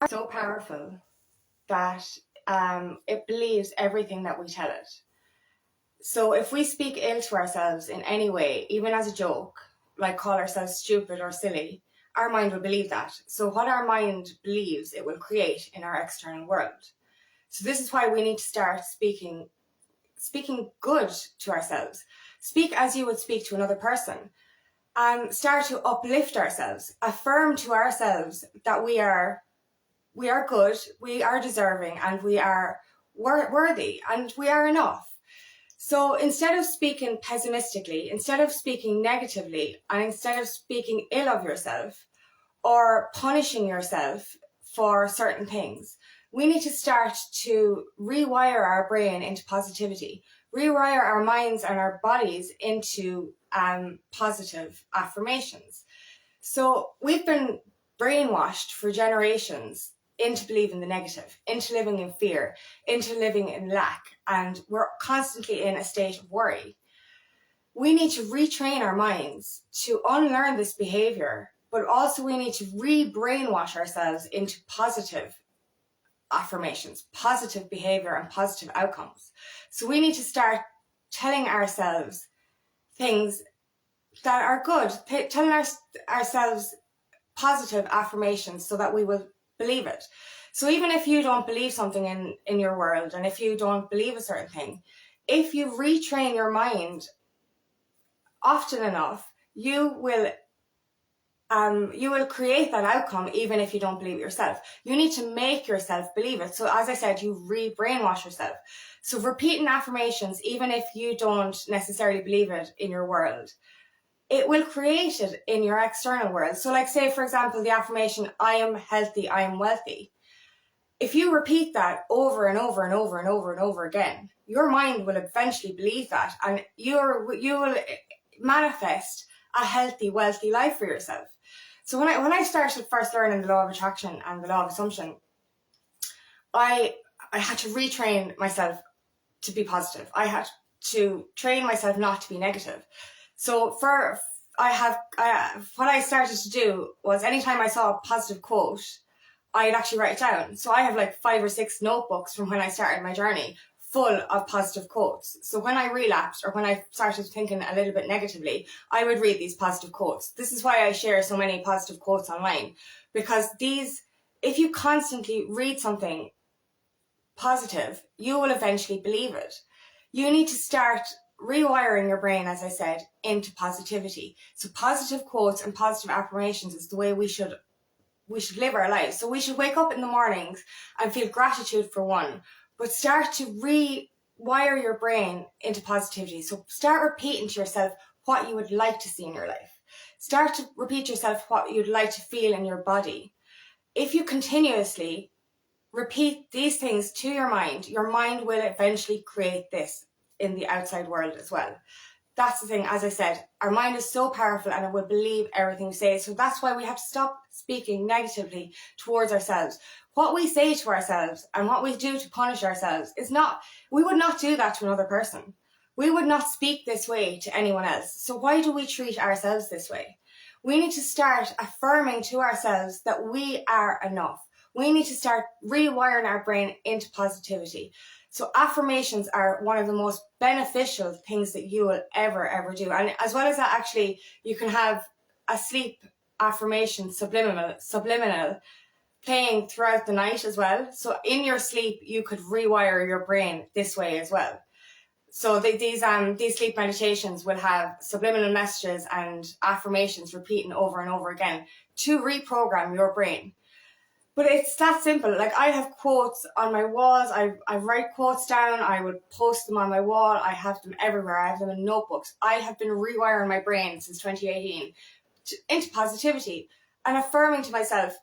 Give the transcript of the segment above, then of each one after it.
So powerful that it believes everything that we tell it. So if we speak ill to ourselves in any way, even as a joke, like call ourselves stupid or silly, our mind will believe that. So what our mind believes, it will create in our external world. So this is why we need to start speaking good to ourselves. Speak as you would speak to another person. Start to uplift ourselves. Affirm to ourselves that we are good, we are deserving, and we are worthy, and we are enough. So instead of speaking pessimistically, instead of speaking negatively, and instead of speaking ill of yourself or punishing yourself for certain things, we need to start to rewire our brain into positivity, rewire our minds and our bodies into positive affirmations. So we've been brainwashed for generations into believing the negative, into living in fear, into living in lack, and we're constantly in a state of worry. We need to retrain our minds to unlearn this behavior, but also we need to re-brainwash ourselves into positive affirmations, positive behavior, and positive outcomes. So we need to start telling ourselves things that are good, telling ourselves positive affirmations so that we will believe it. So even if you don't believe something in your world, and if you don't believe a certain thing, if you retrain your mind often enough, you will create that outcome even if you don't believe it yourself. You need to make yourself believe it. So as I said, you re-brainwash yourself. So repeating affirmations, even if you don't necessarily believe it in your world, it will create it in your external world. So like say, for example, the affirmation, I am healthy, I am wealthy. If you repeat that over and over and over and over and over again, your mind will eventually believe that, and you will manifest a healthy, wealthy life for yourself. So when I started first learning the law of attraction and the law of assumption, I had to retrain myself to be positive. I had to train myself not to be negative. So what I started to do was anytime I saw a positive quote, I'd actually write it down. So I have like 5 or 6 notebooks from when I started my journey full of positive quotes. So when I relapsed or when I started thinking a little bit negatively, I would read these positive quotes. This is why I share so many positive quotes online, because if you constantly read something positive, you will eventually believe it. You need to start rewiring your brain, as I said, into positivity. So positive quotes and positive affirmations is the way we should live our lives. So we should wake up in the mornings and feel gratitude for one, but start to rewire your brain into positivity. So start repeating to yourself what you would like to see in your life. Start to repeat to yourself what you'd like to feel in your body. If you continuously repeat these things to your mind will eventually create this in the outside world as well. That's the thing, as I said, our mind is so powerful and it will believe everything we say. So that's why we have to stop speaking negatively towards ourselves. What we say to ourselves and what we do to punish ourselves we would not do that to another person. We would not speak this way to anyone else. So why do we treat ourselves this way? We need to start affirming to ourselves that we are enough. We need to start rewiring our brain into positivity. So affirmations are one of the most beneficial things that you will ever do. And as well as that, actually, you can have a sleep affirmation subliminal playing throughout the night as well. So in your sleep, you could rewire your brain this way as well. So these sleep meditations will have subliminal messages and affirmations repeating over and over again to reprogram your brain. But it's that simple. Like, I have quotes on my walls. I write quotes down. I would post them on my wall. I have them everywhere. I have them in notebooks. I have been rewiring my brain since 2018 into positivity and affirming to myself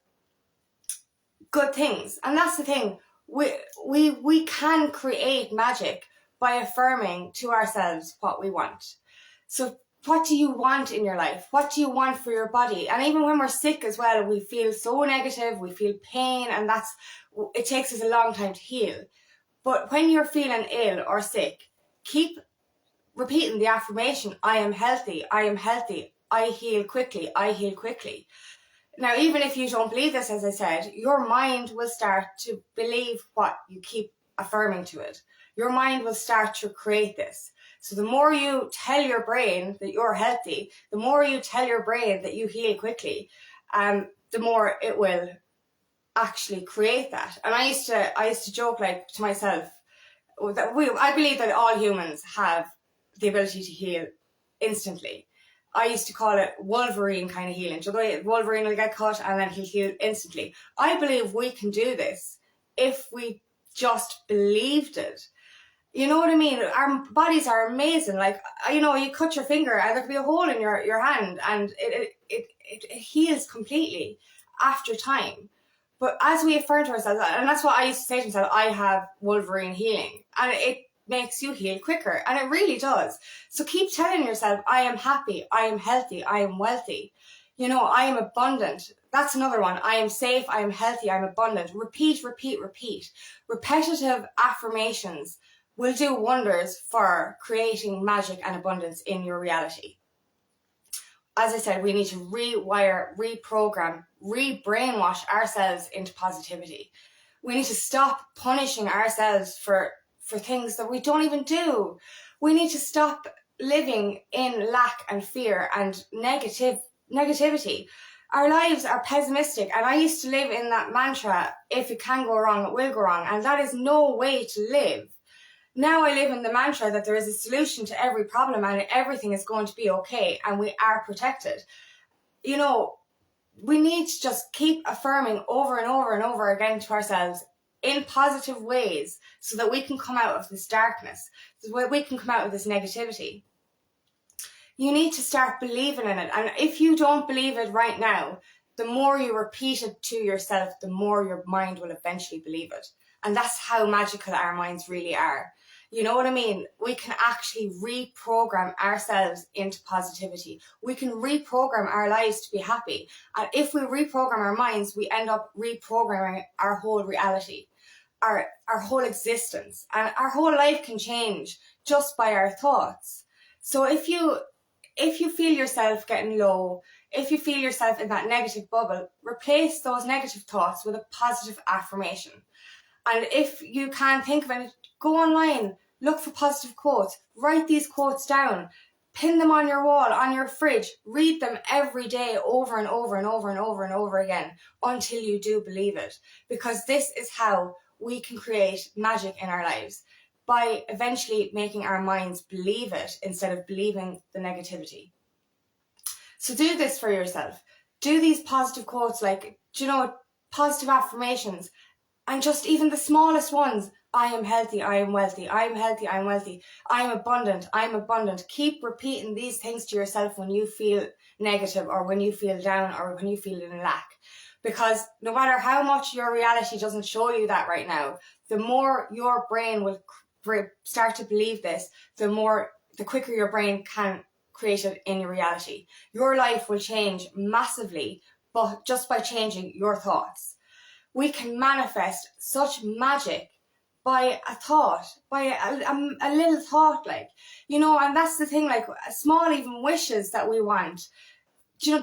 good things. And that's the thing. We can create magic by affirming to ourselves what we want. So what do you want in your life? What do you want for your body? And even when we're sick as well, we feel so negative, we feel pain, and it takes us a long time to heal. But when you're feeling ill or sick, keep repeating the affirmation, I am healthy, I am healthy, I heal quickly, I heal quickly. Now, even if you don't believe this, as I said, your mind will start to believe what you keep affirming to it. Your mind will start to create this. So the more you tell your brain that you're healthy, the more you tell your brain that you heal quickly, the more it will actually create that. And I used to joke like to myself that I believe that all humans have the ability to heal instantly. I used to call it Wolverine kind of healing. So the way Wolverine will get cut and then he'll heal instantly. I believe we can do this if we just believed it. You know what I mean? Our bodies are amazing. Like, you know, you cut your finger and there could be a hole in your hand and it heals completely after time. But as we affirm to ourselves, and that's what I used to say to myself, I have Wolverine healing. And it makes you heal quicker. And it really does. So keep telling yourself, I am happy, I am healthy, I am wealthy. You know, I am abundant. That's another one. I am safe, I am healthy, I am abundant. Repeat, repeat, repeat. Repetitive affirmations will do wonders for creating magic and abundance in your reality. As I said, we need to rewire, reprogram, re-brainwash ourselves into positivity. We need to stop punishing ourselves for things that we don't even do. We need to stop living in lack and fear and negativity. Our lives are pessimistic, and I used to live in that mantra, if it can go wrong, it will go wrong, and that is no way to live. Now I live in the mantra that there is a solution to every problem and everything is going to be okay and we are protected. You know, we need to just keep affirming over and over and over again to ourselves in positive ways so that we can come out of this darkness, so that we can come out of this negativity. You need to start believing in it. And if you don't believe it right now, the more you repeat it to yourself, the more your mind will eventually believe it. And that's how magical our minds really are. You know what I mean? We can actually reprogram ourselves into positivity. We can reprogram our lives to be happy. And if we reprogram our minds, we end up reprogramming our whole reality, our whole existence. And our whole life can change just by our thoughts. So if you feel yourself getting low, if you feel yourself in that negative bubble, replace those negative thoughts with a positive affirmation. And if you can't think of it, go online, look for positive quotes, write these quotes down, pin them on your wall, on your fridge, read them every day over and over and over and over and over again until you do believe it. Because this is how we can create magic in our lives, by eventually making our minds believe it instead of believing the negativity. So do this for yourself. Do these positive quotes, like, positive affirmations. And just even the smallest ones, I am healthy, I am wealthy, I am healthy, I am wealthy, I am abundant, I am abundant. Keep repeating these things to yourself when you feel negative or when you feel down or when you feel in lack. Because no matter how much your reality doesn't show you that right now, the more your brain will start to believe this, the quicker your brain can create it in your reality. Your life will change massively, but just by changing your thoughts. We can manifest such magic by a thought, by a little thought, like, and that's the thing, like small even wishes that we want,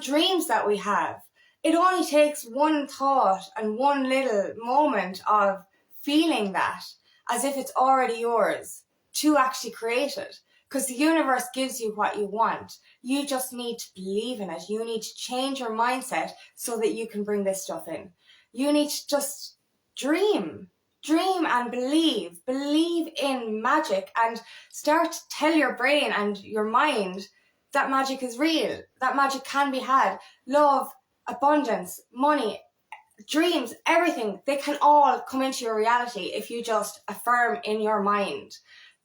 dreams that we have. It only takes one thought and one little moment of feeling that as if it's already yours to actually create it. Because the universe gives you what you want. You just need to believe in it. You need to change your mindset so that you can bring this stuff in. You need to just dream and believe in magic, and start to tell your brain and your mind that magic is real, that magic can be had. Love, abundance, money, dreams, everything, they can all come into your reality if you just affirm in your mind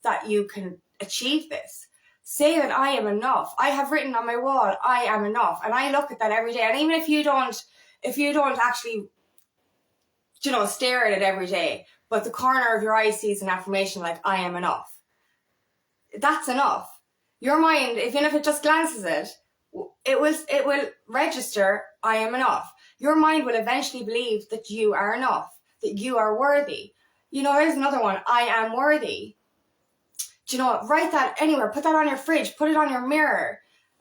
that you can achieve this. Say that I am enough. I have written on my wall, I am enough. And I look at that every day. And even if you don't actually stare at it every day, but the corner of your eye sees an affirmation like, I am enough. That's enough. Your mind, even if it just glances it will register, I am enough. Your mind will eventually believe that you are enough, that you are worthy. Here's another one, I am worthy. Write that anywhere, put that on your fridge, put it on your mirror.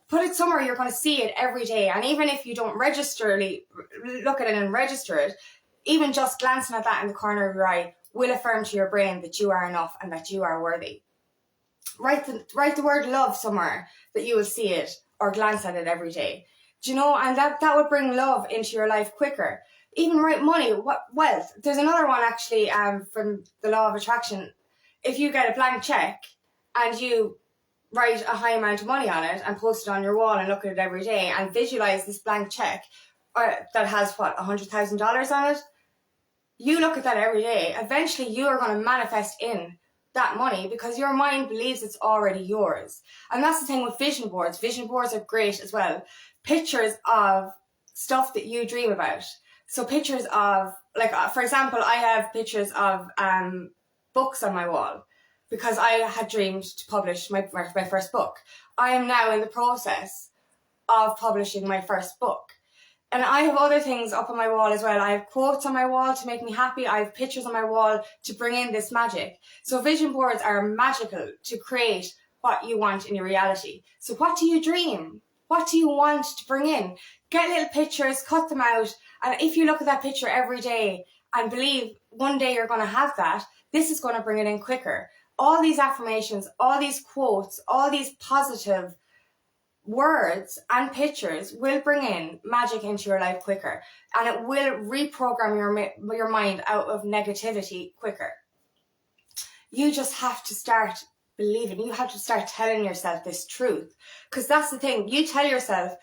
Put it somewhere you're going to see it every day. And even if you don't look at it and register it, even just glancing at that in the corner of your eye will affirm to your brain that you are enough and that you are worthy. Write the word love somewhere that you will see it or glance at it every day. Do you know? And that would bring love into your life quicker. Even write money, wealth. There's another one actually from the law of attraction. If you get a blank check and you write a high amount of money on it and post it on your wall and look at it every day and visualize this blank check that has $100,000 on it, you look at that every day. Eventually you are going to manifest in that money because your mind believes it's already yours. And that's the thing with vision boards. Vision boards are great as well. Pictures of stuff that you dream about. So pictures of, like, for example, I have pictures of books on my wall because I had dreamed to publish my first book. I am now in the process of publishing my first book. And I have other things up on my wall as well. I have quotes on my wall to make me happy. I have pictures on my wall to bring in this magic. So vision boards are magical to create what you want in your reality. So what do you dream? What do you want to bring in? Get little pictures, cut them out. And if you look at that picture every day and believe one day you're going to have that, this is going to bring it in quicker. All these affirmations, all these quotes, all these positive words and pictures will bring in magic into your life quicker, and it will reprogram your mind out of negativity quicker. You just have to start believing. You have to start telling yourself this truth, because that's the thing. You tell yourself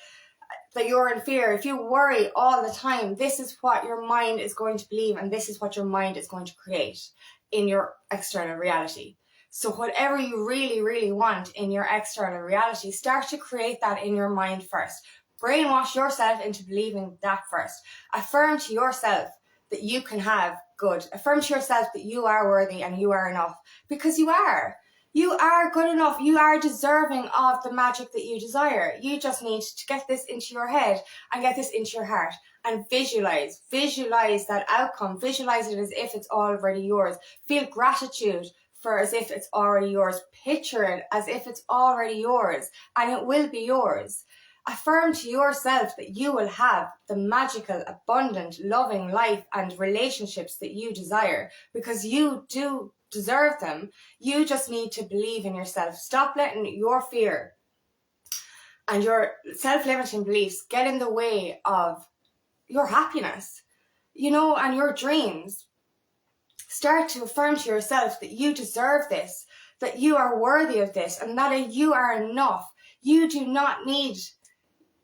that you're in fear. If you worry all the time, this is what your mind is going to believe, and this is what your mind is going to create in your external reality. So whatever you really, really want in your external reality, start to create that in your mind first. Brainwash yourself into believing that first. Affirm to yourself that you can have good. Affirm to yourself that you are worthy and you are enough, because you are. You are good enough. You are deserving of the magic that you desire. You just need to get this into your head and get this into your heart and visualize. Visualize that outcome. Visualize it as if it's already yours. Feel gratitude for as if it's already yours. Picture it as if it's already yours, and it will be yours. Affirm to yourself that you will have the magical, abundant, loving life and relationships that you desire, because you do deserve them. You just need to believe in yourself. Stop letting your fear and your self-limiting beliefs get in the way of your happiness, and your dreams. Start to affirm to yourself that you deserve this, that you are worthy of this, and that you are enough. You do not need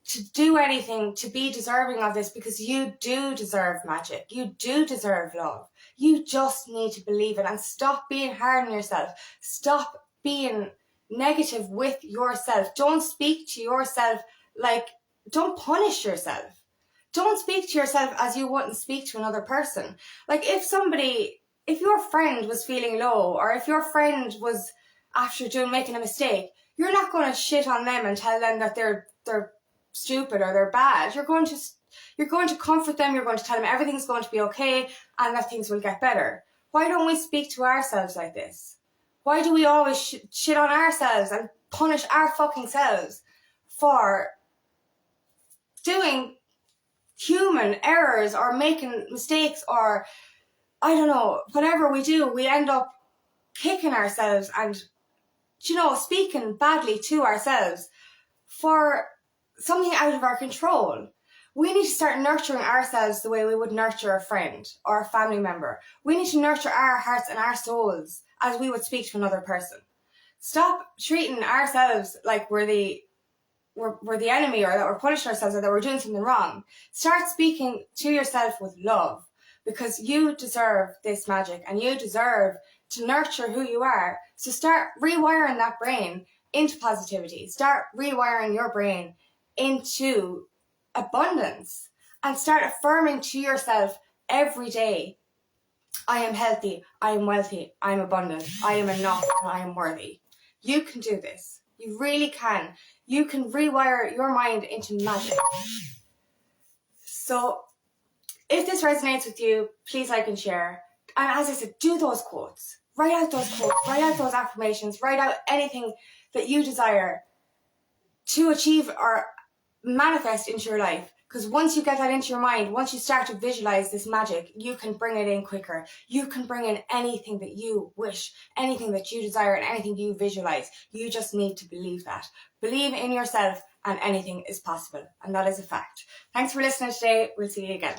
to do anything to be deserving of this, because you do deserve magic. You do deserve love. You just need to believe it, and stop being hard on yourself. Stop being negative with yourself. Don't speak to yourself don't punish yourself. Don't speak to yourself as you wouldn't speak to another person. Like if your friend was feeling low, or if your friend was making a mistake, you're not going to shit on them and tell them that they're stupid or they're bad. You're going to comfort them. You're going to tell them everything's going to be okay and that things will get better. Why don't we speak to ourselves like this? Why do we always shit on ourselves and punish our fucking selves for doing human errors or making mistakes, or I don't know, whatever we do, we end up kicking ourselves and, speaking badly to ourselves for something out of our control. We need to start nurturing ourselves the way we would nurture a friend or a family member. We need to nurture our hearts and our souls as we would speak to another person. Stop treating ourselves like we're the enemy, or that we're punishing ourselves, or that we're doing something wrong. Start speaking to yourself with love, because you deserve this magic and you deserve to nurture who you are. So start rewiring that brain into positivity. Start rewiring your brain into abundance, and start affirming to yourself every day, I am healthy, I am wealthy, I am abundant, I am enough, and I am worthy. You can do this. You really can. You can rewire your mind into magic. So if this resonates with you, please like and share. And as I said, do those quotes. Write out those quotes. Write out those affirmations. Write out anything that you desire. to achieve or manifest into your life. Because once you get that into your mind, once you start to visualize this magic, you can bring it in quicker. You can bring in anything that you wish, anything that you desire, and anything you visualize. You just need to believe that. Believe in yourself and anything is possible. And that is a fact. Thanks for listening today. We'll see you again.